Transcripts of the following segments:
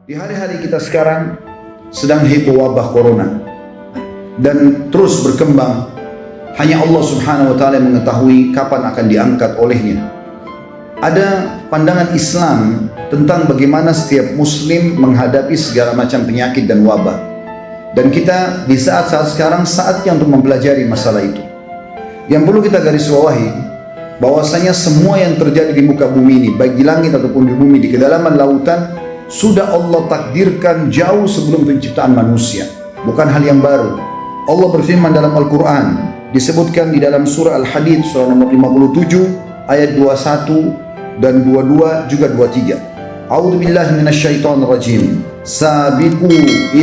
Di hari-hari kita sekarang sedang heboh wabah corona dan terus berkembang. Hanya Allah Subhanahu wa Ta'ala yang mengetahui kapan akan diangkat olehnya. Ada pandangan Islam tentang bagaimana setiap muslim menghadapi segala macam penyakit dan wabah. Dan kita di saat-saat sekarang saatnya untuk mempelajari masalah itu. Yang perlu kita garis bawahi, bahwasanya semua yang terjadi di muka bumi ini, baik di langit ataupun di bumi, di kedalaman lautan, sudah Allah takdirkan jauh sebelum penciptaan manusia. Bukan hal yang baru. Allah berfirman dalam Al-Quran, disebutkan di dalam surah Al-Hadid, surah nomor 57, ayat 21 dan 22 juga 23. A'udzu billahi minasyaitonir rajim. Sabiqu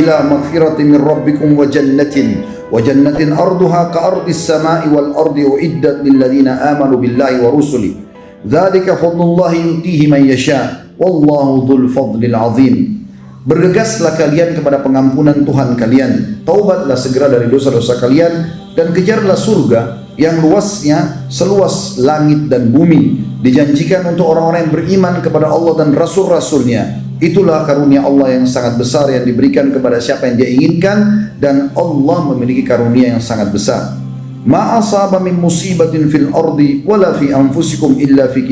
ila maghfiratin min rabbikum wa jannatin arduha ka ardis samai wal ardi uiddat lil ladzina amanu billahi wa rusuli. Dzalika fadlullahi yutihi man yasha. Wallahu dzul fadlil azim. Bergegaslah kalian kepada pengampunan Tuhan kalian, taubatlah segera dari dosa-dosa kalian, dan kejarlah surga yang luasnya seluas langit dan bumi, dijanjikan untuk orang-orang yang beriman kepada Allah dan Rasul-Rasulnya. Itulah karunia Allah yang sangat besar yang diberikan kepada siapa yang dia inginkan, dan Allah memiliki karunia yang sangat besar. Ma asaba min musibatin fil ardi wala fi anfusikum illa fi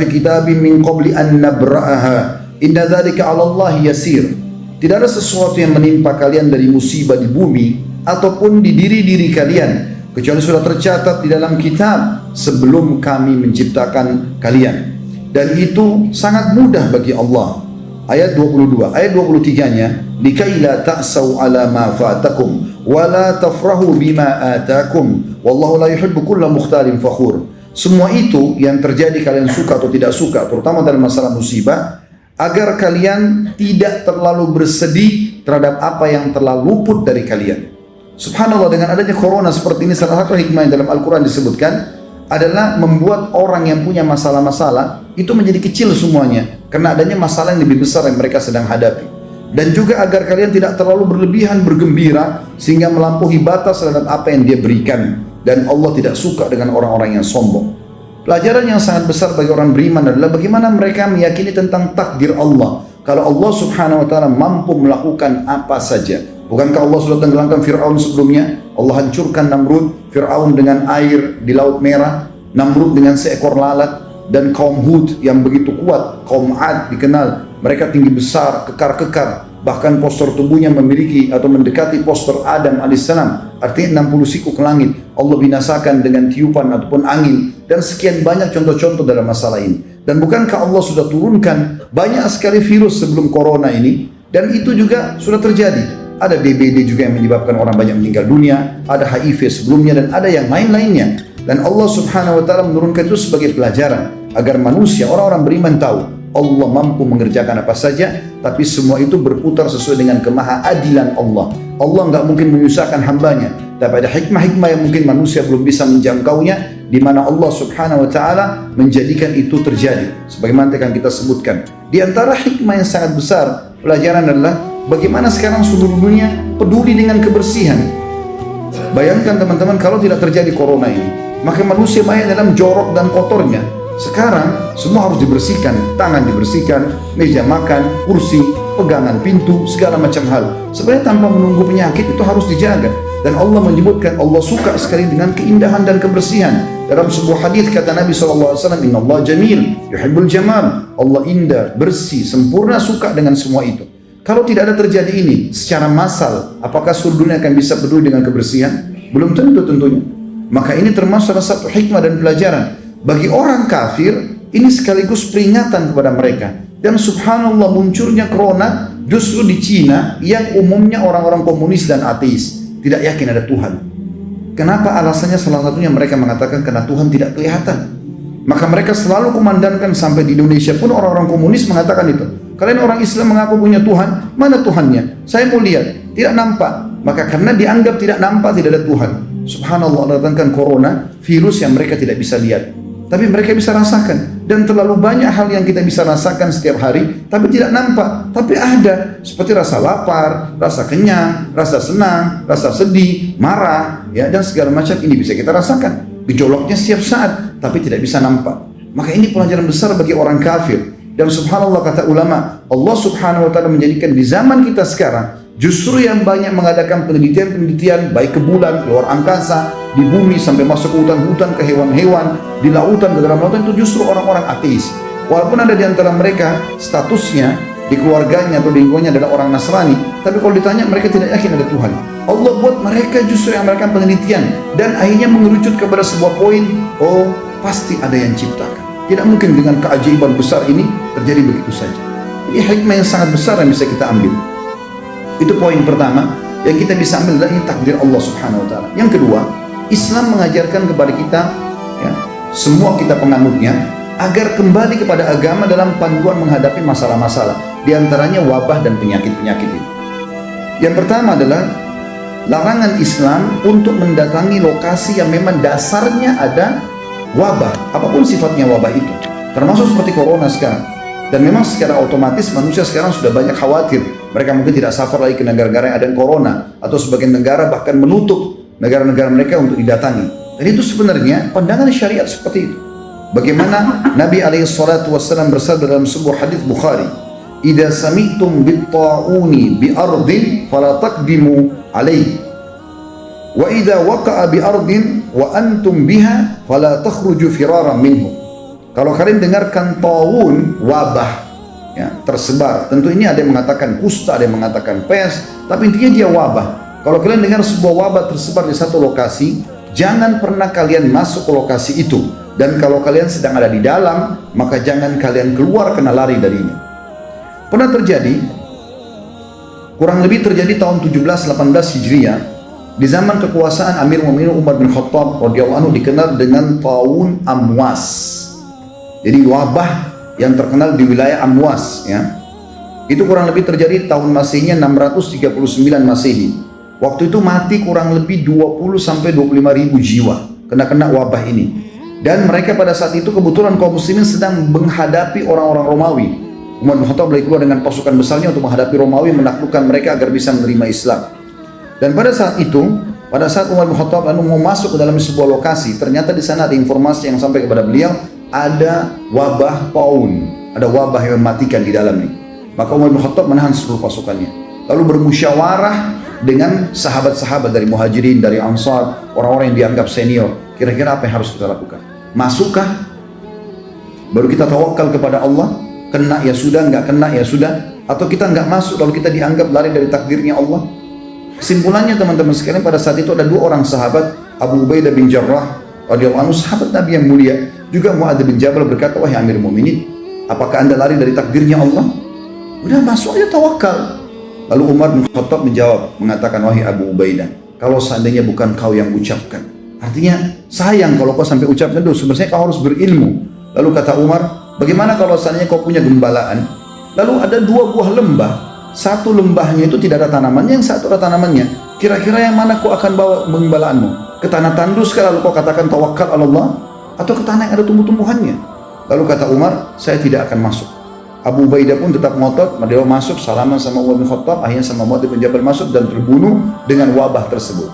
kitabin min qabli an nabra'aha inna dzalika 'ala Allah yasir. Tidak ada sesuatu yang menimpa kalian dari musibah di bumi ataupun di diri-diri kalian kecuali sudah tercatat di dalam kitab sebelum kami menciptakan kalian, dan itu sangat mudah bagi Allah. Ayat 22, ayat 23-nya, likai la ta'sau 'ala ma fatakum wa la tafrahu bima atakum wallahu la yuhibbu kulla mukhtalin fakhur. Semua itu yang terjadi kalian suka atau tidak suka, terutama dalam masalah musibah, agar kalian tidak terlalu bersedih terhadap apa yang telah luput dari kalian. Subhanallah, dengan adanya corona seperti ini, salah satu hikmah yang dalam Al-Quran disebutkan adalah membuat orang yang punya masalah-masalah itu menjadi kecil semuanya, karena adanya masalah yang lebih besar yang mereka sedang hadapi. Dan juga agar kalian tidak terlalu berlebihan bergembira sehingga melampaui batas terhadap apa yang dia berikan. Dan Allah tidak suka dengan orang-orang yang sombong. Pelajaran yang sangat besar bagi orang beriman adalah bagaimana mereka meyakini tentang takdir Allah. Kalau Allah Subhanahu wa Ta'ala mampu melakukan apa saja. Bukankah Allah sudah tenggelamkan Fir'aun sebelumnya? Allah hancurkan Namrud, Fir'aun dengan air di Laut Merah, Namrud dengan seekor lalat, dan kaum Hud yang begitu kuat, kaum Ad dikenal, mereka tinggi besar, kekar-kekar, bahkan postur tubuhnya memiliki atau mendekati postur Adam alaihissalam, artinya 60 siku ke langit. Allah binasakan dengan tiupan ataupun angin, dan sekian banyak contoh-contoh dalam masalah ini. Dan bukankah Allah sudah turunkan banyak sekali virus sebelum corona ini, dan itu juga sudah terjadi. Ada DBD juga yang menyebabkan orang banyak meninggal dunia, ada HIV sebelumnya, dan ada yang lain-lainnya. Dan Allah Subhanahu wa Ta'ala menurunkan itu sebagai pelajaran agar manusia, orang-orang beriman tahu Allah mampu mengerjakan apa saja, tapi semua itu berputar sesuai dengan kemahaadilan Allah. Allah nggak mungkin menyusahkan hambanya, tapi ada hikmah-hikmah yang mungkin manusia belum bisa menjangkaunya, di mana Allah Subhanahu wa Ta'ala menjadikan itu terjadi. Sebagaimana akan kita sebutkan, di antara hikmah yang sangat besar pelajaran adalah bagaimana sekarang seluruh dunia peduli dengan kebersihan. Bayangkan teman-teman, kalau tidak terjadi corona ini, maka manusia banyak dalam jorok dan kotornya. Sekarang semua harus dibersihkan, tangan dibersihkan, meja makan, kursi, pegangan pintu, segala macam hal. Sebenarnya tanpa menunggu penyakit itu harus dijaga. Dan Allah menyebutkan Allah suka sekali dengan keindahan dan kebersihan. Dalam sebuah hadis kata Nabi SAW, Inna Allah jamil, yuhibbul jamal. Allah indah, bersih, sempurna, suka dengan semua itu. Kalau tidak ada terjadi ini secara massal, apakah seluruh dunia akan bisa peduli dengan kebersihan? Belum tentu tentunya. Maka ini termasuk salah satu hikmah dan pelajaran. Bagi orang kafir, ini sekaligus peringatan kepada mereka. Dan subhanallah, munculnya corona justru di Cina yang umumnya orang-orang komunis dan ateis, tidak yakin ada Tuhan. Kenapa? Alasannya salah satunya mereka mengatakan karena Tuhan tidak kelihatan. Maka mereka selalu kumandangkan, sampai di Indonesia pun orang-orang komunis mengatakan itu. Kalian orang Islam mengaku punya Tuhan, mana Tuhannya? Saya mau lihat, tidak nampak. Maka karena dianggap tidak nampak, tidak ada Tuhan. Subhanallah, Allah datangkan corona, virus yang mereka tidak bisa lihat, tapi mereka bisa rasakan. Dan terlalu banyak hal yang kita bisa rasakan setiap hari, tapi tidak nampak, tapi ada. Seperti rasa lapar, rasa kenyang, rasa senang, rasa sedih, marah, ya, dan segala macam ini bisa kita rasakan. Gejolaknya setiap saat, tapi tidak bisa nampak. Maka ini pelajaran besar bagi orang kafir. Dan subhanallah kata ulama, Allah subhanahu wa ta'ala menjadikan di zaman kita sekarang, justru yang banyak mengadakan penelitian-penelitian, baik ke bulan, keluar angkasa, di bumi, sampai masuk ke hutan-hutan, ke hewan-hewan, di lautan, ke dalam lautan, itu justru orang-orang ateis. Walaupun ada di antara mereka statusnya, di keluarganya atau di lingkungannya adalah orang Nasrani, tapi kalau ditanya mereka tidak yakin ada Tuhan. Allah buat mereka justru yang melakukan penelitian, dan akhirnya mengerucut kepada sebuah poin, oh pasti ada yang ciptakan. Tidak mungkin dengan keajaiban besar ini terjadi begitu saja. Ini hikmah yang sangat besar yang bisa kita ambil. Itu poin pertama yang kita bisa ambil dari takdir Allah subhanahu wa ta'ala. Yang kedua, Islam mengajarkan kepada kita, ya, semua kita penganutnya, agar kembali kepada agama dalam panduan menghadapi masalah-masalah, di antaranya wabah dan penyakit-penyakit ini. Yang pertama adalah larangan Islam untuk mendatangi lokasi yang memang dasarnya ada wabah, apapun sifatnya wabah itu, termasuk seperti corona sekarang. Dan memang secara otomatis manusia sekarang sudah banyak khawatir, mereka mungkin tidak safar lagi ke negara-negara yang ada corona, atau sebagian negara bahkan menutup negara-negara mereka untuk didatangi. Dan itu sebenarnya pandangan syariat seperti itu. Bagaimana Nabi SAW bersabda dalam sebuah hadis Bukhari, "Idza sami'tum bit-ta'uni bi ardin fala taqdimu alaihi. Wa idza waqa'a bi ardin wa antum biha fala takhruju firaran minhu." Kalau kalian dengarkan ta'un, wabah, ya, tersebar. Tentu ini ada yang mengatakan kusta, ada yang mengatakan pes, tapi intinya dia wabah. Kalau kalian dengar sebuah wabah tersebar di satu lokasi, jangan pernah kalian masuk ke lokasi itu. Dan kalau kalian sedang ada di dalam, maka jangan kalian keluar kena lari darinya. Pernah terjadi, kurang lebih terjadi tahun 17-18 Hijriah, di zaman kekuasaan Amir Mu'minin Umar bin Khattab radhiyallahu anhu, dikenal dengan Taun Amwas. Jadi wabah yang terkenal di wilayah Amwas, ya. Itu kurang lebih terjadi tahun Masihnya 639 Masehi. Waktu itu mati kurang lebih 20-25 ribu jiwa kena wabah ini. Dan mereka pada saat itu kebetulan kaum muslimin sedang menghadapi orang-orang Romawi. Umar bin Khattab lagi keluar dengan pasukan besarnya untuk menghadapi Romawi, menaklukkan mereka agar bisa menerima Islam. Dan pada saat itu, pada saat Umar bin Khattab lalu mau masuk ke dalam sebuah lokasi, ternyata di sana ada informasi yang sampai kepada beliau, ada wabah taun, ada wabah yang mematikan di dalam ini. Maka Umar bin Khattab menahan seluruh pasukannya, lalu bermusyawarah dengan sahabat-sahabat dari Muhajirin, dari Ansar, orang-orang yang dianggap senior. Kira-kira apa yang harus kita lakukan? Masukkah? Baru kita tawakal kepada Allah, kena ya sudah, nggak kena ya sudah, atau kita nggak masuk lalu kita dianggap lari dari takdirnya Allah? Kesimpulannya teman-teman sekalian, pada saat itu ada dua orang sahabat, Abu Ubaidah bin Jarrah radhiyallahu anhu, sahabat Nabi yang mulia, juga Mu'adz bin Jabal, berkata, "Wahai Amir Mu'minin, apakah anda lari dari takdirnya Allah? Udah masuk aja, tawakal." Lalu Umar bin Khattab menjawab, mengatakan, "Wahai Abu Ubaidah, kalau seandainya bukan kau yang ucapkan." Artinya sayang kalau kau sampai ucapkan dulu, sebenarnya kau harus berilmu. Lalu kata Umar, "Bagaimana kalau seandainya kau punya gembalaan, lalu ada dua buah lembah, satu lembahnya itu tidak ada tanamannya, yang satu ada tanamannya. Kira-kira yang mana kau akan bawa gembalaanmu? Ke tanah tandus kalau kau katakan tawakal Allah, atau ke tanah yang ada tumbuh-tumbuhannya?" Lalu kata Umar, "Saya tidak akan masuk." Abu Ubaidah pun tetap ngotot, dia masuk, salaman sama Umar bin Khattab, akhirnya sama Mu'adz bin Jabal masuk dan terbunuh dengan wabah tersebut.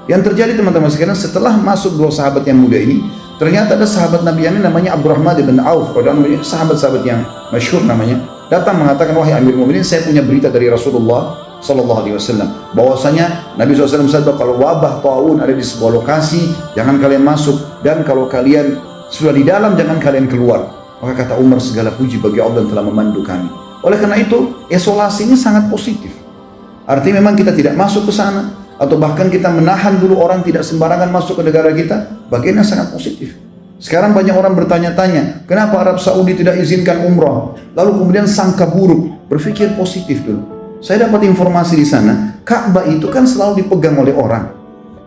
Yang terjadi teman-teman sekalian, setelah masuk dua sahabat yang muda ini, ternyata ada sahabat Nabi yang namanya Abdurrahman bin Auf, sahabat-sahabat yang masyhur namanya, datang mengatakan, "Wahai Amir Mu'minin, saya punya berita dari Rasulullah sallallahu alaihi wasallam, bahwasanya Nabi SAW bersabda, kalau wabah taun ada di sebuah lokasi, jangan kalian masuk, dan kalau kalian sudah di dalam, jangan kalian keluar." Maka kata Umar, "Segala puji bagi Allah yang telah memandu kami." Oleh karena itu, isolasi ini sangat positif. Artinya memang kita tidak masuk ke sana, atau bahkan kita menahan dulu orang tidak sembarangan masuk ke negara kita, bagian yang sangat positif. Sekarang banyak orang bertanya-tanya, kenapa Arab Saudi tidak izinkan umrah? Lalu kemudian sangka buruk, berpikir positif dulu. Saya dapat informasi di sana, Ka'bah itu kan selalu dipegang oleh orang.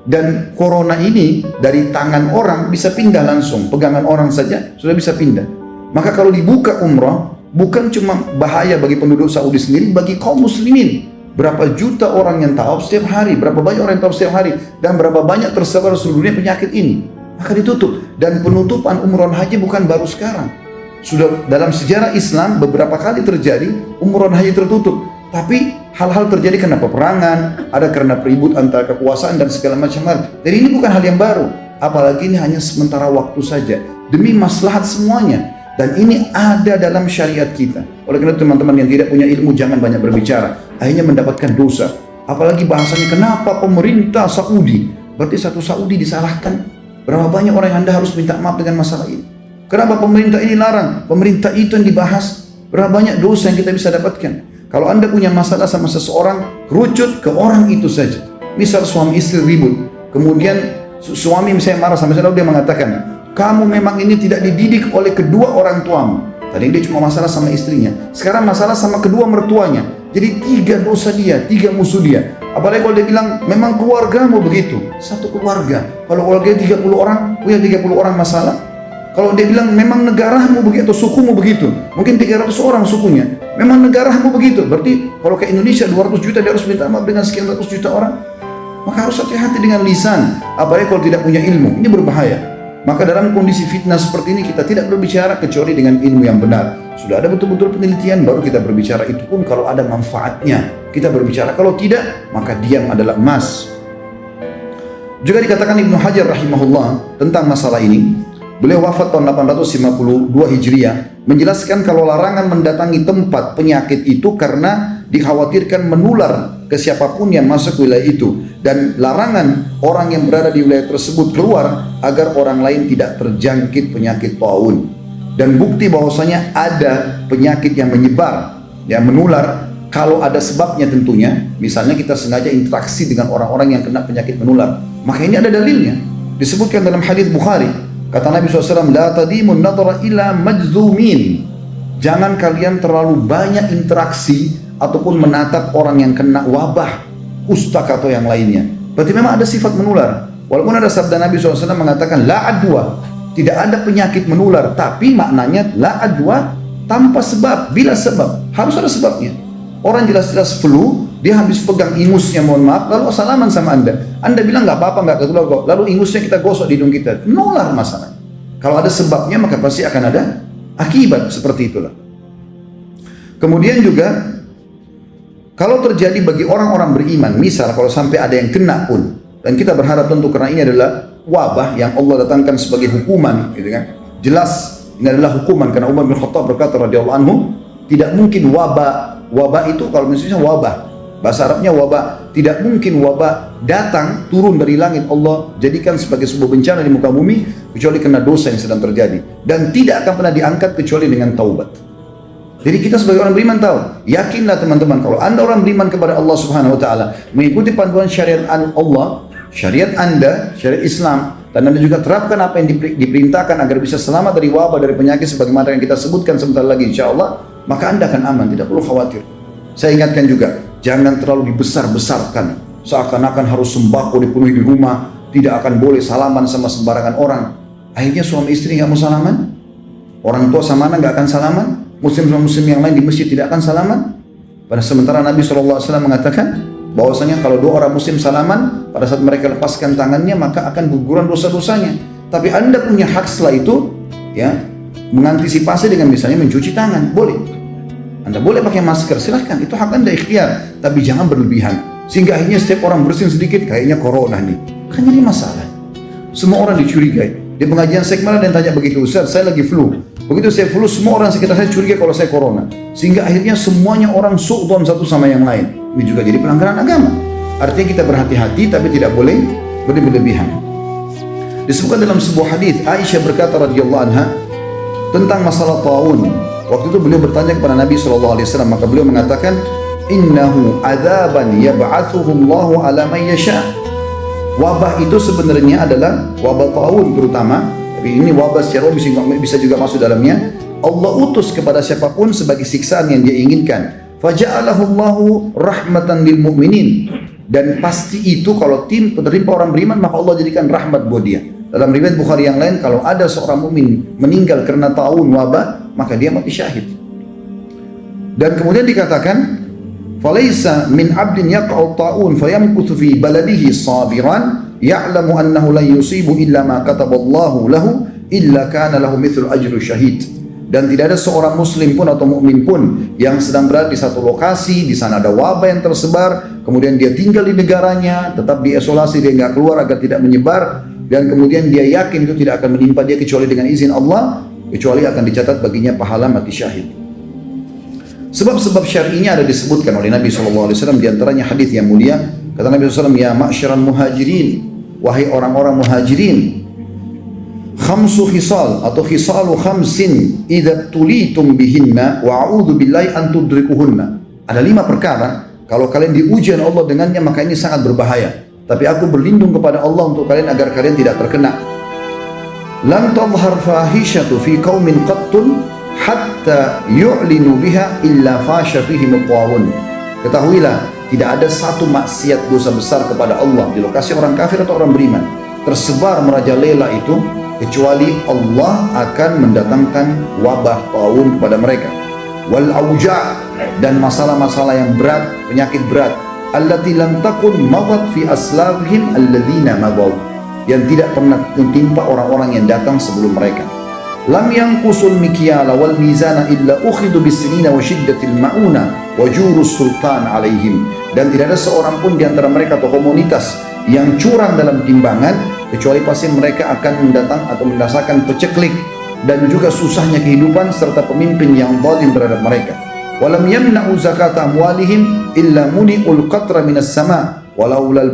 Dan corona ini dari tangan orang bisa pindah langsung, pegangan orang saja sudah bisa pindah. Maka kalau dibuka umrah, bukan cuma bahaya bagi penduduk Saudi sendiri, bagi kaum muslimin. Berapa juta orang yang tawaf setiap hari, berapa banyak orang yang tawaf setiap hari, dan berapa banyak tersebar seluruh dunia penyakit ini. Maka ditutup. Dan penutupan umrah haji bukan baru sekarang. Sudah dalam sejarah Islam beberapa kali terjadi umrah haji tertutup. Tapi hal-hal terjadi karena peperangan, ada karena peribut antara kekuasaan dan segala macam hal. Jadi ini bukan hal yang baru. Apalagi ini hanya sementara waktu saja, demi maslahat semuanya. Dan ini ada dalam syariat kita. Oleh karena itu teman-teman yang tidak punya ilmu jangan banyak berbicara. Akhirnya mendapatkan dosa. Apalagi bahasanya kenapa pemerintah Saudi. Berarti satu Saudi disalahkan. Berapa banyak orang yang Anda harus minta maaf dengan masalah ini. Kenapa pemerintah ini larang? Pemerintah itu yang dibahas. Berapa banyak dosa yang kita bisa dapatkan. Kalau Anda punya masalah sama seseorang, kerucut ke orang itu saja. Misal suami istri ribut. Kemudian suami misalnya marah sama saya, dia mengatakan, kamu memang ini tidak dididik oleh kedua orang tuamu. Tadi dia cuma masalah sama istrinya. Sekarang masalah sama kedua mertuanya. Jadi 3 dosa dia, 3 musuh dia. Apalagi kalau dia bilang, memang keluargamu begitu. Satu keluarga. Kalau keluarga 30 orang, punya 30 orang masalah. Kalau dia bilang, memang negaramu begitu, atau sukumu begitu. Mungkin 300 orang sukunya. Memang negaramu begitu. Berarti kalau ke Indonesia 200 juta, dia harus minta maaf dengan sekian ratus juta orang. Maka harus hati-hati dengan lisan. Apalagi kalau tidak punya ilmu. Ini berbahaya. Maka dalam kondisi fitnah seperti ini kita tidak berbicara kecuali dengan ilmu yang benar. Sudah ada betul-betul penelitian baru kita berbicara, itu pun kalau ada manfaatnya kita berbicara. Kalau tidak maka diam adalah emas. Juga dikatakan Ibnu Hajar rahimahullah tentang masalah ini. Beliau wafat tahun 852 Hijriah menjelaskan kalau larangan mendatangi tempat penyakit itu karena dikhawatirkan menular ke siapapun yang masuk wilayah itu, dan larangan orang yang berada di wilayah tersebut keluar agar orang lain tidak terjangkit penyakit taun. Dan bukti bahwasanya ada penyakit yang menyebar, yang menular kalau ada sebabnya tentunya. Misalnya kita sengaja interaksi dengan orang-orang yang kena penyakit menular, maka ini ada dalilnya. Disebutkan dalam hadis Bukhari, kata Nabi SAW, la tadimun nadra ila majzumin. Jangan kalian terlalu banyak interaksi ataupun menatap orang yang kena wabah, kustak atau yang lainnya. Berarti memang ada sifat menular. Walaupun ada sabda Nabi SAW mengatakan la adwa, tidak ada penyakit menular, tapi maknanya la adwa tanpa sebab, bila sebab. Harus ada sebabnya. Orang jelas-jelas flu, dia habis pegang ingusnya, mohon maaf, lalu salaman sama Anda. Anda bilang nggak apa-apa, nggak ketular kok. Lalu ingusnya kita gosok di hidung kita, menular masalahnya. Kalau ada sebabnya maka pasti akan ada akibat, seperti itulah. Kemudian juga kalau terjadi bagi orang-orang beriman, misal kalau sampai ada yang kena pun, dan kita berharap tentu karena ini adalah wabah yang Allah datangkan sebagai hukuman, gitu kan? Jelas ini adalah hukuman karena Umar bin Khattab berkata radhiyallahu anhu, tidak mungkin wabah itu kalau misalnya wabah, bahasa Arabnya wabah, tidak mungkin wabah datang turun dari langit Allah jadikan sebagai sebuah bencana di muka bumi kecuali karena dosa yang sedang terjadi, dan tidak akan pernah diangkat kecuali dengan taubat. Jadi kita sebagai orang beriman tahu, yakinlah teman-teman, kalau Anda orang beriman kepada Allah Subhanahu wa taala, mengikuti panduan syariat Allah, syariat Anda, syariat Islam, dan Anda juga terapkan apa yang diperintahkan agar bisa selamat dari wabah, dari penyakit sebagaimana yang kita sebutkan sebentar lagi insyaallah, maka Anda akan aman, tidak perlu khawatir. Saya ingatkan juga, jangan terlalu dibesar-besarkan, seakan-akan harus sembako dipenuhi di rumah, tidak akan boleh salaman sama sembarangan orang. Akhirnya suami istri nggak mau salaman, orang tua sama anak nggak akan salaman, muslim yang lain di masjid tidak akan salaman. Pada sementara Nabi SAW mengatakan bahwasanya kalau 2 orang muslim salaman, pada saat mereka lepaskan tangannya maka akan guguran dosa-dosanya. Tapi Anda punya hak setelah itu, ya, mengantisipasi dengan misalnya mencuci tangan, boleh. Anda boleh pakai masker, silahkan, itu hak Anda, ikhtiar, tapi jangan berlebihan sehingga akhirnya setiap orang bersin sedikit kayaknya corona nih. Kan jadi masalah. Semua orang dicurigai. Di pengajian sekmalah dan tanya begitu, Ustaz, saya lagi flu. Begitu saya flu, semua orang sekitar saya curiga kalau saya corona. Sehingga akhirnya semuanya orang su'don satu sama yang lain. Ini juga jadi pelanggaran agama. Artinya kita berhati-hati tapi tidak boleh berlebihan. Disebutkan dalam sebuah hadis, Aisyah berkata radhiyallahu anha tentang masalah taun. Waktu itu beliau bertanya kepada Nabi SAW, maka beliau mengatakan, innahu adzaban yab'atsuhullahu ala man yasha. Wabah itu sebenarnya adalah wabah taun terutama, tapi ini wabah secara bisa juga masuk dalamnya. Allah utus kepada siapapun sebagai siksaan yang dia inginkan. Faja'alahu Allahu rahmatan lil mu'minin. Dan pasti itu kalau penerima orang beriman maka Allah jadikan rahmat buat dia. Dalam riwayat Bukhari yang lain, kalau ada seorang mukmin meninggal karena taun wabah, maka dia mati syahid. Dan kemudian dikatakan, falaisa min 'abdin yaqa'u ta'un fayamkuthu fi baladihi sabiran ya'lamu annahu la yusibu illa ma kataballahu lahu illa kana lahu mithlu ajru syahid. Dan tidak ada seorang muslim pun atau mukmin pun yang sedang berada di satu lokasi, di sana ada wabah yang tersebar, kemudian dia tinggal di negaranya, tetap diisolasi, dia nggak keluar agar tidak menyebar, dan kemudian dia yakin itu tidak akan menimpa dia kecuali dengan izin Allah, kecuali akan dicatat baginya pahala mati syahid. Sebab-sebab syar'inya ada disebutkan oleh Nabi SAW, di antaranya hadis yang mulia. Kata Nabi SAW, ya ma'syaral muhajirin, wahai orang-orang muhajirin, khamsu khisal atau khisalu khamsin idza tulitum bihinna wa a'udzu billahi an tudrikuhunna. Ada 5 perkara, kalau kalian diuji oleh Allah dengannya maka ini sangat berbahaya. Tapi aku berlindung kepada Allah untuk kalian agar kalian tidak terkena. Lam tadhhar fahishatu fi qaumin qattun hatta yu'linu biha illa fasha fihim at-ta'un. Ketahuilah, tidak ada satu maksiat dosa besar kepada Allah di lokasi orang kafir atau orang beriman tersebar merajalela itu, kecuali Allah akan mendatangkan wabah taun kepada mereka. Wal auja', dan masalah-masalah yang berat, penyakit berat, allati lam takun madat fi aslafihim alladzina madaw, yang tidak pernah menimpa orang-orang yang datang sebelum mereka. Lam yanqusul mikyala wal mizana illa ukhidu bisinina wa shiddatil mauna wa jurus sultan alaihim, dan tidak ada seorang pun di antara mereka atau komunitas yang curang dalam timbangan, kecuali pasti mereka akan mendatang atau merasakan peceklik dan juga susahnya kehidupan serta pemimpin yang zalim terhadap mereka. Walam yamna'u zakata amwalihim illa muni'ul qatra minas sama walaulal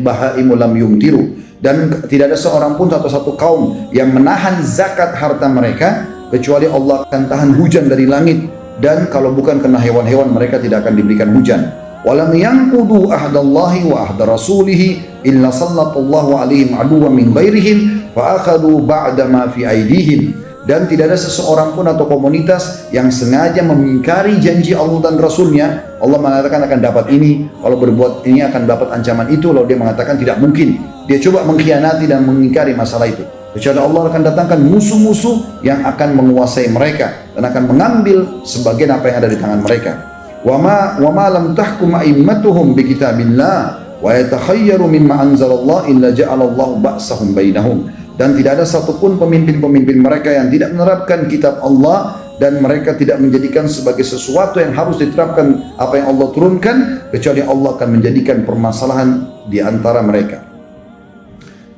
bahaimu lam yumtiru, dan tidak ada seorang pun atau satu kaum yang menahan zakat harta mereka, kecuali Allah akan tahan hujan dari langit, dan kalau bukan karena hewan-hewan mereka tidak akan diberikan hujan. Walam yanqudu ahdallahi wa ahda rasulihi illa sallallahu alaihim aduwwan min ghairihim fa akhadhu ba'da ma fi aidihim, dan tidak ada seseorang pun atau komunitas yang sengaja mengingkari janji Allah dan Rasulnya. Allah mengatakan akan dapat ini, kalau berbuat ini akan dapat ancaman itu, lalu dia mengatakan tidak mungkin. Dia coba mengkhianati dan mengingkari masalah itu, kecuali Allah akan datangkan musuh-musuh yang akan menguasai mereka dan akan mengambil sebagian apa yang ada di tangan mereka. Wa ma lam tahkum a'immatuhum bi kitabillah wa yatakhayyaru mimma anzalallah illa ja'alallahu ba'sahum bainahum, dan tidak ada satupun pemimpin-pemimpin mereka yang tidak menerapkan kitab Allah dan mereka tidak menjadikan sebagai sesuatu yang harus diterapkan apa yang Allah turunkan, kecuali Allah akan menjadikan permasalahan di antara mereka.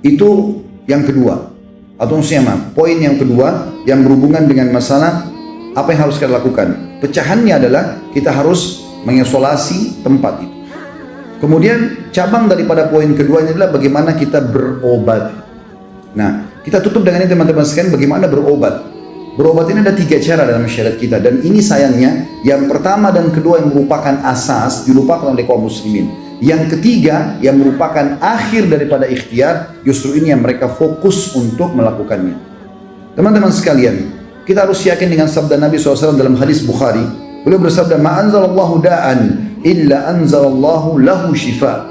Itu yang kedua, atau maksudnya poin yang kedua yang berhubungan dengan masalah apa yang harus kita lakukan. Pecahannya adalah kita harus mengisolasi tempat itu. Kemudian cabang daripada poin kedua ini adalah bagaimana kita berobat. Nah, kita tutup dengan ini teman-teman sekalian, bagaimana berobat. Berobat ini ada 3 cara dalam syariat kita, dan ini sayangnya yang pertama dan kedua yang merupakan asas dilupakan oleh kaum muslimin. Yang ketiga yang merupakan akhir daripada ikhtiar, justru ini yang mereka fokus untuk melakukannya. Teman-teman sekalian, kita harus yakin dengan sabda Nabi SAW dalam hadis Bukhari. Beliau bersabda, ma anzalallahu da'an illa anzalallahu lahu shifa.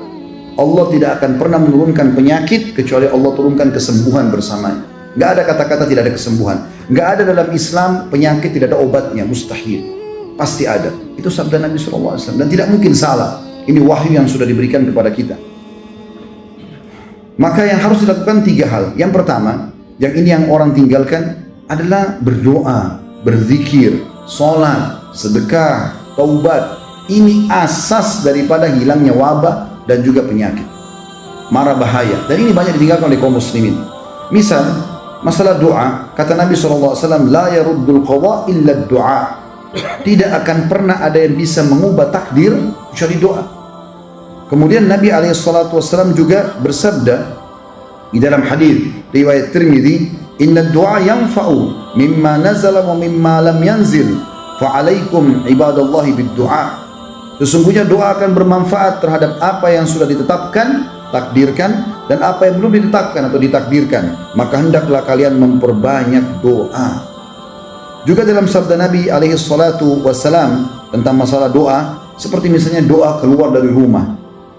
Allah tidak akan pernah menurunkan penyakit kecuali Allah turunkan kesembuhan bersamanya. Nggak ada kata-kata tidak ada kesembuhan. Nggak ada dalam Islam penyakit tidak ada obatnya, mustahil. Pasti ada. Itu sabda Nabi SAW dan tidak mungkin salah. Ini wahyu yang sudah diberikan kepada kita. Maka yang harus dilakukan 3 hal. Yang pertama, yang ini yang orang tinggalkan adalah berdoa, berzikir, sholat, sedekah, taubat. Ini asas daripada hilangnya wabah dan juga penyakit. Mara bahaya. Dan ini banyak ditinggalkan oleh kaum muslimin. Misal, masalah doa, kata Nabi SAW, la yaruddul qadha illa doa. Tidak akan pernah ada yang bisa mengubah takdir kecuali doa. Kemudian Nabi SAW juga bersabda di dalam hadis riwayat Tirmidzi, inna du'a yanfa'u mimma nazala wa mimma lam yanzil fa'alaikum ibadallahi bid-du'a. Sesungguhnya doa akan bermanfaat terhadap apa yang sudah ditetapkan, takdirkan, dan apa yang belum ditetapkan atau ditakdirkan, maka hendaklah kalian memperbanyak doa. Juga dalam sabda Nabi SAW tentang masalah doa, seperti misalnya doa keluar dari rumah,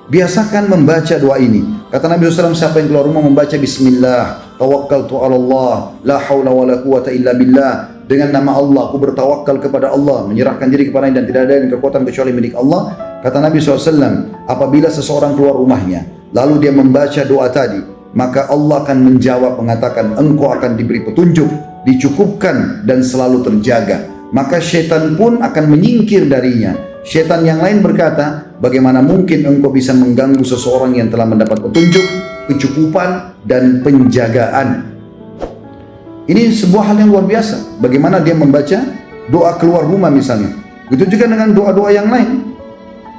biasakan membaca doa ini. Kata Nabi SAW, siapa yang keluar rumah membaca Bismillah, tawakkaltu ala Allah, la hawla wa la quwata illa billah, dengan nama Allah, aku bertawakal kepada Allah, menyerahkan diri kepada Allah dan tidak ada yang kekuatan kecuali milik Allah. Kata Nabi SAW, apabila seseorang keluar rumahnya, lalu dia membaca doa tadi, maka Allah akan menjawab mengatakan, engkau akan diberi petunjuk, dicukupkan dan selalu terjaga. Maka syaitan pun akan menyingkir darinya. Syaitan yang lain berkata, bagaimana mungkin engkau bisa mengganggu seseorang yang telah mendapat petunjuk, kecukupan dan penjagaan. Ini sebuah hal yang luar biasa. Bagaimana dia membaca doa keluar rumah misalnya. Begitu juga dengan doa-doa yang lain.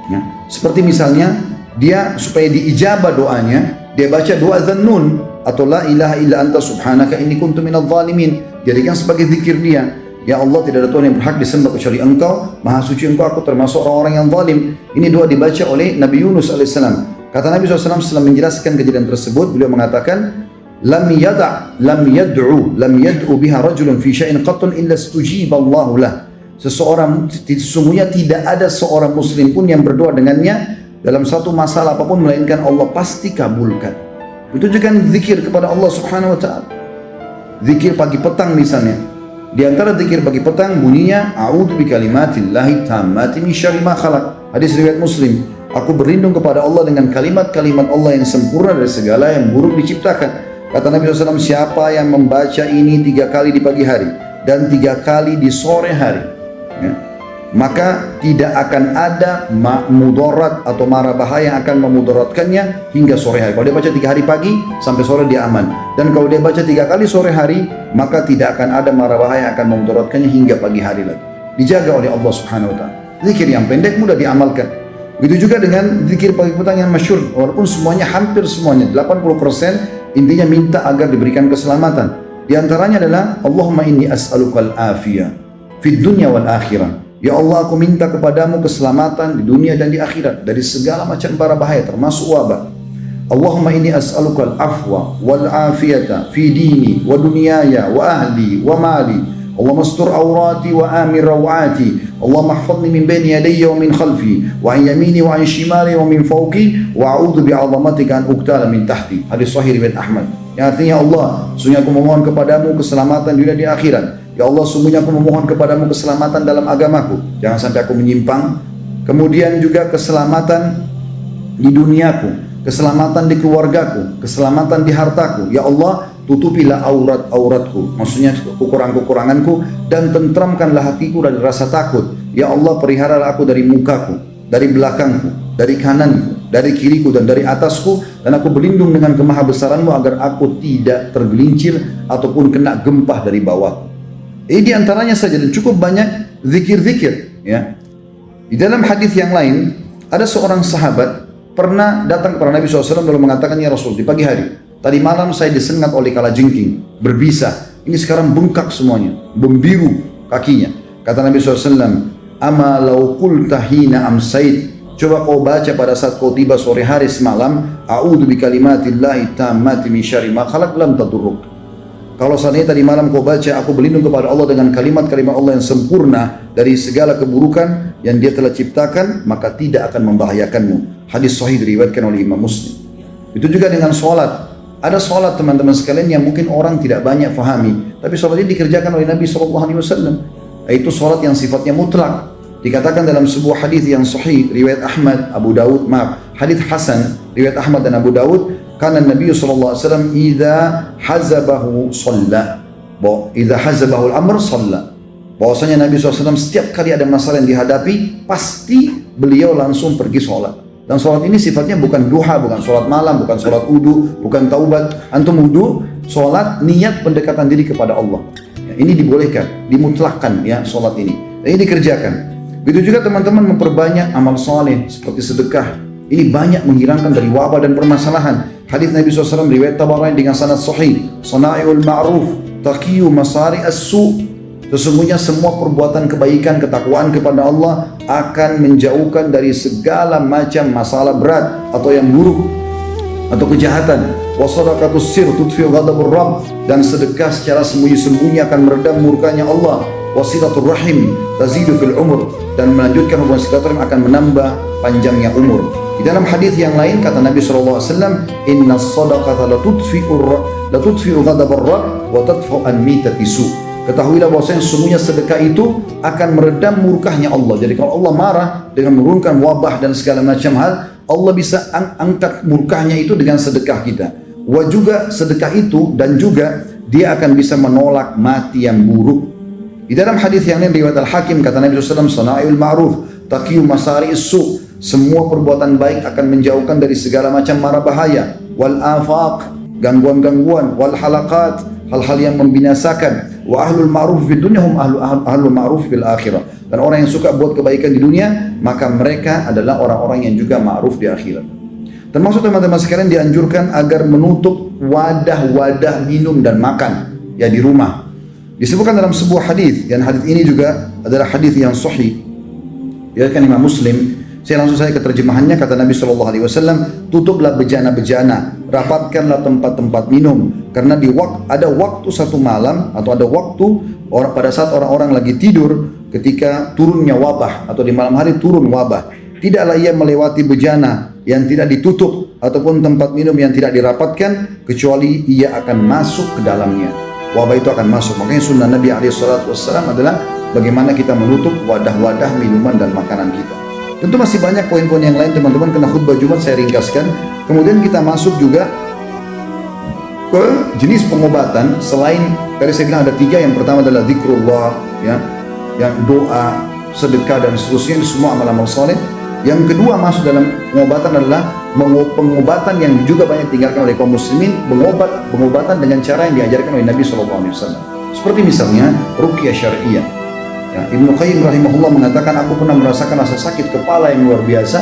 Ya. Seperti misalnya dia supaya diijabah doanya, dia baca doa Dzannun atau la ilaha illa anta subhanaka inni kuntu minadh dhalimin. Jadikan sebagai zikir dia. Ya Allah, tidak ada Tuhan yang berhak disembah kecuali Engkau, Maha suci Engkau, aku termasuk orang-orang yang zalim. Ini doa dibaca oleh Nabi Yunus alaihissalam. Kata Nabi SAW setelah menjelaskan kejadian tersebut, beliau mengatakan, lam yad'u biha rajulun fi syai'in qattun illa istujiba Allahu lah. Sesungguhnya tidak ada seorang muslim pun yang berdoa dengannya dalam satu masalah apapun melainkan Allah pasti kabulkan. Itu juga zikir kepada Allah Subhanahu wa taala. Zikir pagi petang misalnya. Di antara zikir pagi petang bunyinya a'udzu bikalimatillahi tammati min syarri ma khalaq. Hadis riwayat Muslim. Aku berlindung kepada Allah dengan kalimat-kalimat Allah yang sempurna dari segala yang buruk diciptakan. Kata Nabi SAW, siapa yang membaca ini 3 kali di pagi hari dan 3 kali di sore hari, ya, maka tidak akan ada mudarat atau mara bahaya yang akan memudaratkannya hingga sore hari. Kalau dia baca 3 hari pagi sampai sore dia aman. Dan kalau dia baca 3 kali sore hari, maka tidak akan ada mara bahaya yang akan memudaratkannya hingga pagi hari lagi. Dijaga oleh Allah Subhanahu wa taala. Zikir yang pendek mudah diamalkan. Begitu juga dengan zikir pagi petang yang masyhur, walaupun semuanya hampir semuanya 80% intinya minta agar diberikan keselamatan. Di antaranya adalah Allahumma inni as'alukal afiyah fid dunya wal akhirah. Ya Allah, aku minta kepadamu keselamatan di dunia dan di akhirat dari segala macam bara bahaya termasuk wabah. Allahumma inni as'alukal afwa wal afiyata fi dini wa dunyaya wa ahli wa mali. Allahumma astur awrati wa amir rawati. Allahumma ihfazni min bayni yadayya wa min khalfi wa an yamini wa an shimali wa min fawqi wa a'udzu bi'azamatika an uqtala min tahti. Hadis sahih riwayat Ahmad. Yang artinya, Allah, sungguh aku memohon kepadamu keselamatan dunia di akhirat. Ya Allah, sungguhnya aku memohon kepadamu keselamatan dalam agamaku, jangan sampai aku menyimpang. Kemudian juga keselamatan di duniaku, keselamatan di keluargaku, keselamatan di hartaku. Ya Allah, tutupilah aurat-auratku, maksudnya kekurangan-kekuranganku, dan tentramkanlah hatiku dari rasa takut. Ya Allah, peliharalah aku dari mukaku, dari belakangku, dari kananku, dari kiriku, dan dari atasku, dan aku berlindung dengan kemahabesaranmu agar aku tidak tergelincir ataupun kena gempah dari bawahku. Ini diantaranya saja, dan cukup banyak zikir-zikir. Ya. Di dalam hadis yang lain, ada seorang sahabat pernah datang kepada Nabi SAW lalu mengatakan, ya Rasul, di pagi hari tadi malam saya disengat oleh kalajengking, berbisa. Ini sekarang bengkak semuanya, membiru kakinya. Kata Nabi SAW, ama law qulta hina amsait, coba kau baca pada saat kau tiba sore hari semalam, a'udzu bikalimatillahi tammati min syarri ma khalaq, lam tadurruk. Kalau seandainya tadi malam kau baca, aku berlindung kepada Allah dengan kalimat-kalimat Allah yang sempurna dari segala keburukan yang Dia telah ciptakan, maka tidak akan membahayakanmu. Hadis sahih diriwayatkan oleh Imam Muslim. Itu juga dengan sholat. Ada sholat teman-teman sekalian yang mungkin orang tidak banyak fahami, tapi sholat ini dikerjakan oleh Nabi SAW. Yaitu sholat yang sifatnya mutlak. Dikatakan dalam sebuah hadis yang sahih riwayat Ahmad, Abu Dawud, hadis Hasan riwayat Ahmad dan Abu Dawud, karena Nabi SAW idza hazabahu shalla, idza hazabahu al-amr shalla. Bahwasanya Nabi SAW setiap kali ada masalah yang dihadapi, pasti beliau langsung pergi sholat. Dan sholat ini sifatnya bukan duha, bukan sholat malam, bukan sholat wudu, bukan taubat. Antum wudu, sholat niat pendekatan diri kepada Allah. Ya, ini dibolehkan, dimutlakkan ya sholat ini. Dan ini dikerjakan. Begitu juga teman-teman memperbanyak amal soleh seperti sedekah. Ini banyak menghilangkan dari wabah dan permasalahan. Hadis Nabi SAW riwayat Tabarani dengan sanad sahih, sana'iul ma'ruf taqiyu masari as-su'. Sesungguhnya semua perbuatan kebaikan, ketakwaan kepada Allah akan menjauhkan dari segala macam masalah berat atau yang buruk atau kejahatan. Wa sadaqatus sir tudfi'u ghadabur rabb, dan sedekah secara sembunyi-sembunyi akan meredam murkanya Allah. Wasilatul rahim tazidu fil umur, dan melanjutkan hubungan silaturahim akan menambah panjangnya umur. Di dalam hadis yang lain kata Nabi SAW, inna sadaqata la tudfi'u ghadabar rabb wa tadfa'u an mitati su. Ketahuilah bahwasanya sesungguhnya sedekah itu akan meredam murkahnya Allah. Jadi kalau Allah marah dengan menurunkan wabah dan segala macam hal, Allah bisa angkat murkahnya itu dengan sedekah kita. Wa juga sedekah itu, dan juga dia akan bisa menolak mati yang buruk. Di dalam hadis yang lain riwayat Al-Hakim kata Nabi SAW, sana'il ma'ruf taqiyu masari su. Semua perbuatan baik akan menjauhkan dari segala macam mara bahaya. Wal afaq, gangguan-gangguan. Wal halaqat, hal-hal yang membinasakan. Wa ahlul ma'ruf fid dunya hum ahlul ma'ruf fil akhirah. Dan orang yang suka buat kebaikan di dunia, maka mereka adalah orang-orang yang juga ma'ruf di akhirat. Termasuk teman-teman sekalian dianjurkan agar menutup wadah-wadah minum dan makan ya di rumah. Disebutkan dalam sebuah hadis, dan hadis ini juga adalah hadis yang sahih. Ya kan Imam Muslim. Saya langsung saja ke terjemahannya. Kata Nabi SAW, tutuplah bejana-bejana, rapatkanlah tempat-tempat minum, karena ada waktu satu malam atau ada waktu pada saat orang-orang lagi tidur, ketika turunnya wabah atau di malam hari turun wabah, tidaklah ia melewati bejana yang tidak ditutup ataupun tempat minum yang tidak dirapatkan, kecuali ia akan masuk ke dalamnya. Wabah itu akan masuk. Makanya sunnah Nabi SAW adalah bagaimana kita menutup wadah-wadah minuman dan makanan kita. Tentu masih banyak poin-poin yang lain teman-teman, karena khutbah Jumat saya ringkaskan. Kemudian kita masuk juga ke jenis pengobatan. Selain tadi saya bilang ada 3, yang pertama adalah zikrullah, ya, yang doa, sedekah dan seterusnya, ini semua amal-amal soleh. Yang kedua masuk dalam pengobatan adalah pengobatan yang juga banyak ditinggalkan oleh kaum muslimin, pengobatan dengan cara yang diajarkan oleh Nabi SAW. Seperti misalnya ruqyah syariah. Ya, Ibnu Qayyim rahimahullah mengatakan, aku pernah merasakan rasa sakit kepala yang luar biasa.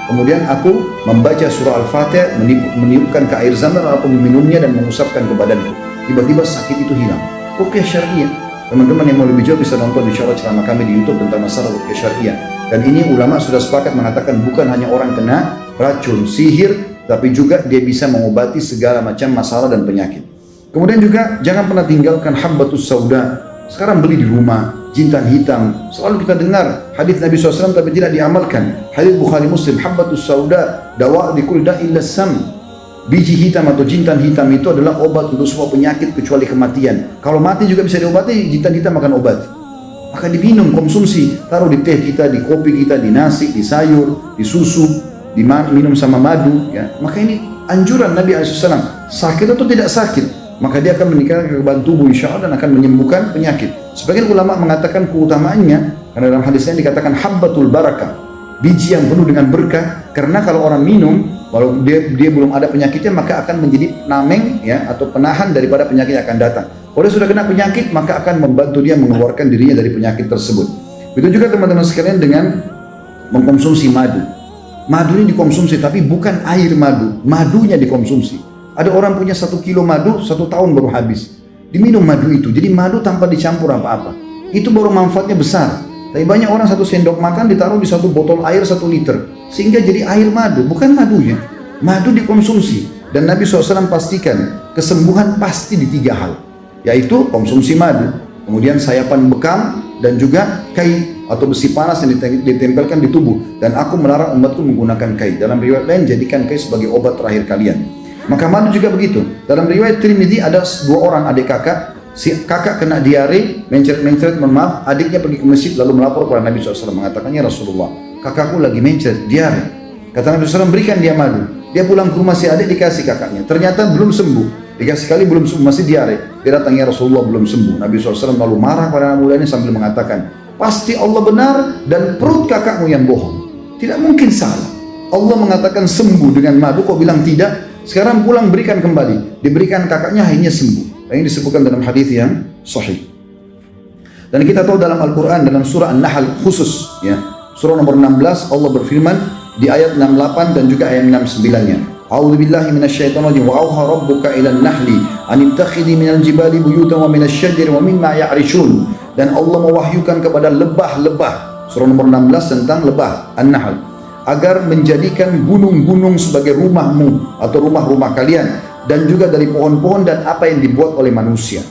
Kemudian aku membaca surah Al-Fatihah, meniupkan ke air zam-zam, aku meminumnya dan mengusapkan ke badanku. Tiba-tiba sakit itu hilang. Ruqyah syariah. Teman-teman yang mau lebih jauh bisa nonton insya Allah ceramah kami di YouTube tentang masalah ruqyah syariah. Dan ini ulama sudah sepakat mengatakan bukan hanya orang kena racun, sihir, tapi juga dia bisa mengobati segala macam masalah dan penyakit. Kemudian juga jangan pernah tinggalkan habbatus sauda. Sekarang beli di rumah, jintan hitam. Selalu kita dengar hadis Nabi SAW tapi tidak diamalkan. Hadis Bukhari Muslim, habbatus sauda dawa likul da'il sam. Biji hitam atau jintan hitam itu adalah obat untuk semua penyakit kecuali kematian. Kalau mati juga bisa diobati, jintan hitam akan obat. Maka diminum, konsumsi, taruh di teh kita, di kopi kita, di nasi, di sayur, di susu, minum sama madu. Ya. Maka ini anjuran Nabi SAW. Sakit atau tidak sakit, maka dia akan meningkatkan kekebalan tubuh insya Allah dan akan menyembuhkan penyakit. Sebagian ulama mengatakan keutamaannya, karena dalam hadisnya dikatakan habbatul barakah, biji yang penuh dengan berkah. Karena kalau orang minum, kalau dia belum ada penyakitnya, maka akan menjadi penameng ya, atau penahan daripada penyakit yang akan datang. Kalau dia sudah kena penyakit, maka akan membantu dia mengeluarkan dirinya dari penyakit tersebut. Begitu juga teman-teman sekalian dengan mengkonsumsi madu. Madu ini dikonsumsi, tapi bukan air madu, madunya dikonsumsi. Ada orang punya 1 kilo madu, 1 tahun baru habis. Diminum madu itu, jadi madu tanpa dicampur apa-apa. Itu baru manfaatnya besar. Tapi banyak orang 1 sendok makan ditaruh di 1 botol air 1 liter. Sehingga jadi air madu, bukan madunya. Madu dikonsumsi. Dan Nabi SAW pastikan, kesembuhan pasti di 3 hal. Yaitu konsumsi madu, kemudian sayapan bekam, dan juga kai atau besi panas yang ditempelkan di tubuh. Dan aku melarang umatku menggunakan kai. Dalam riwayat lain, jadikan kai sebagai obat terakhir kalian. Maka madu juga begitu. Dalam riwayat Tirmidzi ada 2 orang adik kakak. Si kakak kena diare, mencret-mencret, maaf, adiknya pergi ke masjid lalu melapor kepada Nabi SAW, mengatakannya, Rasulullah, kakakku lagi mencret, diare. Kata Nabi SAW, berikan dia madu. Dia pulang ke rumah si adik, dikasih kakaknya. Ternyata belum sembuh. Dikasih kali belum sembuh, masih diare. Dia datangnya Rasulullah belum sembuh. Nabi SAW lalu marah pada anak mudanya sambil mengatakan, pasti Allah benar dan perut kakakmu yang bohong. Tidak mungkin salah. Allah mengatakan sembuh dengan madu, kau bilang tidak. Sekarang pulang berikan kembali. Diberikan kakaknya akhirnya sembuh. Ini disebutkan dalam hadis yang sahih. Dan kita tahu dalam Al-Quran, dalam surah An-Nahl khusus, ya, surah nomor 16, Allah berfirman di ayat 68 dan juga ayat 69-nya. A'udzu billahi minasyaitonir rajim. Wa auha rabbuka ilan nahli an ittakhidhi minal jibali buyutan wa minasyajari wa mimma ya'rishun. Dan Allah mewahyukan kepada lebah-lebah, surah nomor 16 tentang lebah An-Nahl, agar menjadikan gunung-gunung sebagai rumahmu atau rumah-rumah kalian, dan juga dari pohon-pohon dan apa yang dibuat oleh manusia.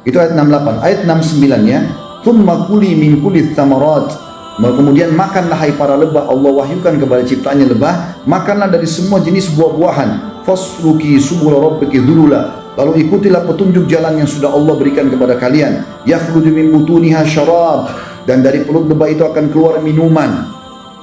Itu ayat 68. Ayat 69-nya, "Tsumma kuli min kulli tsamarat." Kemudian makanlah hai para lebah, Allah wahyukan kepada ciptaannya lebah, makanlah dari semua jenis buah-buahan. Fasluki subula rabbiki dzulula. Lalu ikutilah petunjuk jalan yang sudah Allah berikan kepada kalian. Yakhruju min butuniha syarab. Dan dari perut lebah itu akan keluar minuman.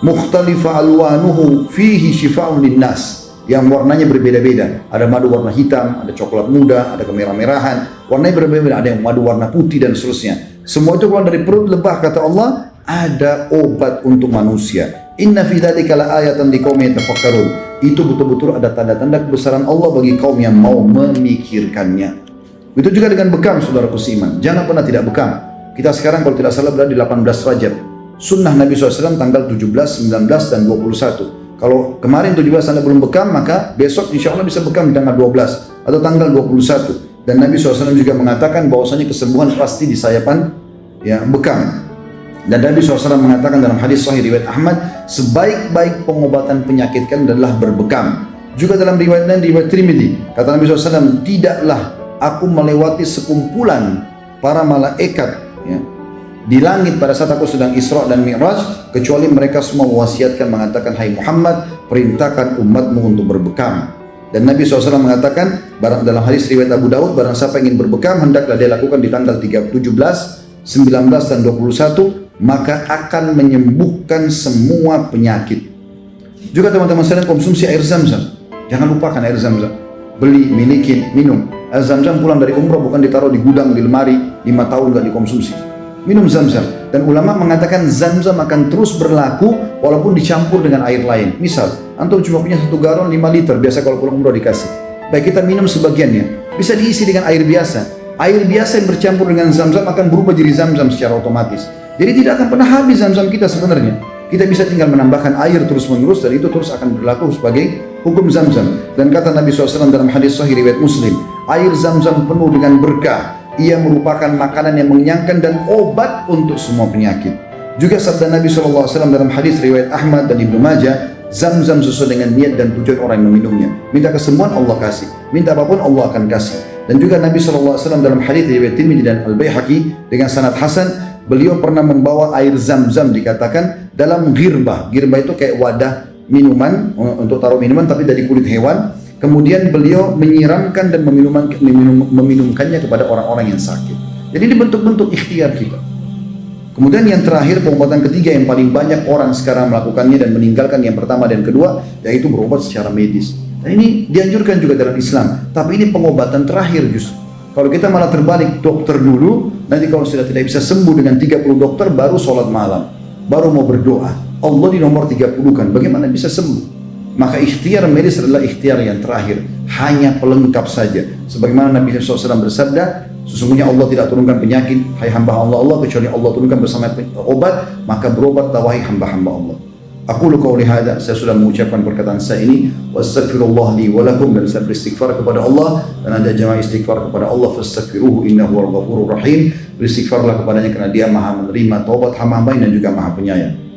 Mukhtalifa alwanuhu fihi shifaa'un linnas. Yang warnanya berbeda-beda. Ada madu warna hitam, ada coklat muda, ada kemerah-merahan. Warnanya berbeda-beda, ada yang madu warna putih dan seterusnya. Semua itu keluar dari perut lebah, kata Allah, ada obat untuk manusia. Inna fi dzalika laayatan liqaumin yatafakkarun. Itu betul-betul ada tanda-tanda kebesaran Allah bagi kaum yang mau memikirkannya. Begitu juga dengan bekam, saudaraku seiman. Jangan pernah tidak bekam. Kita sekarang kalau tidak salah berada di 18 Rajab. Sunnah Nabi SAW tanggal 17, 19, dan 21. Kalau kemarin 17 Anda belum bekam, maka besok insya Allah bisa bekam di tanggal 12 atau tanggal 21. Dan Nabi SAW juga mengatakan bahwasanya kesembuhan pasti di sayapan ya, bekam. Dan Nabi SAW mengatakan dalam hadis sahih riwayat Ahmad, sebaik-baik pengobatan penyakit kan adalah berbekam. Juga dalam riwayat lain, riwayat Tirmidzi, kata Nabi SAW, tidaklah aku melewati sekumpulan para malaikat ya, di langit pada saat aku sedang Isra dan Mi'raj, kecuali mereka semua mewasiatkan mengatakan, hai Muhammad, perintahkan umatmu untuk berbekam. Dan Nabi SAW mengatakan, dalam hadis riwayat Abu Daud, barang siapa ingin berbekam, hendaklah dia lakukan di tanggal 17, 19, dan 21, maka akan menyembuhkan semua penyakit. Juga teman-teman sekalian, konsumsi air Zam-Zam. Jangan lupakan air Zam-Zam. Beli, miliki, minum. Air Zam-Zam pulang dari umrah bukan ditaruh di gudang, di lemari, 5 tahun nggak dikonsumsi. Minum Zam-Zam. Dan ulama mengatakan Zam-Zam akan terus berlaku walaupun dicampur dengan air lain. Misal, antum cuma punya 1 galon 5 liter, biasa kalau pulang umrah dikasih. Baik, kita minum sebagiannya. Bisa diisi dengan air biasa. Air biasa yang bercampur dengan Zam-Zam akan berubah jadi Zam-Zam secara otomatis. Jadi tidak akan pernah habis Zam-Zam kita sebenarnya. Kita bisa tinggal menambahkan air terus-menerus dan itu terus akan berlaku sebagai hukum Zam-Zam. Dan kata Nabi SAW dalam hadis sahih riwayat Muslim, air Zam-Zam penuh dengan berkah. Ia merupakan makanan yang mengenyangkan dan obat untuk semua penyakit. Juga sabda Nabi SAW dalam hadis riwayat Ahmad dan Ibnu Majah, Zam-Zam sesuai dengan niat dan tujuan orang yang meminumnya. Minta kesembuhan, Allah kasih. Minta apapun, Allah akan kasih. Dan juga Nabi SAW dalam hadis riwayat Tirmidzi dan Al-Baihaqi dengan sanad hasan, beliau pernah membawa air Zam-Zam, dikatakan dalam girbah. Girbah itu kayak wadah minuman, untuk taruh minuman tapi dari kulit hewan. Kemudian beliau menyiramkan dan meminumkannya kepada orang-orang yang sakit. Jadi ini bentuk-bentuk ikhtiar kita. Kemudian yang terakhir, pengobatan ketiga yang paling banyak orang sekarang melakukannya dan meninggalkan yang pertama dan kedua, yaitu berobat secara medis. Dan ini dianjurkan juga dalam Islam. Tapi ini pengobatan terakhir justru. Kalau kita malah terbalik, dokter dulu, nanti kalau sudah tidak bisa sembuh dengan 30 dokter, baru sholat malam, baru mau berdoa. Allah di nomor 30 kan, bagaimana bisa sembuh? Maka ikhtiar medis adalah ikhtiar yang terakhir, hanya pelengkap saja. Sebagaimana Nabi SAW bersabda, sesungguhnya Allah tidak turunkan penyakit, hai hamba Allah, kecuali Allah turunkan bersama obat, maka berobat wahai hamba-hamba Allah. Aku qauli hadza, saya sudah mengucapkan perkataan saya ini, wastaghfirullah li wa lakum, dan saya beristighfar kepada Allah, dan ada jamaah istighfar kepada Allah, fastaghfiruhu innahu wal ghafurur rahim. Beristighfarlah kepadanya karena Dia Maha menerima taubat hamba-hamba dan juga Maha penyayang.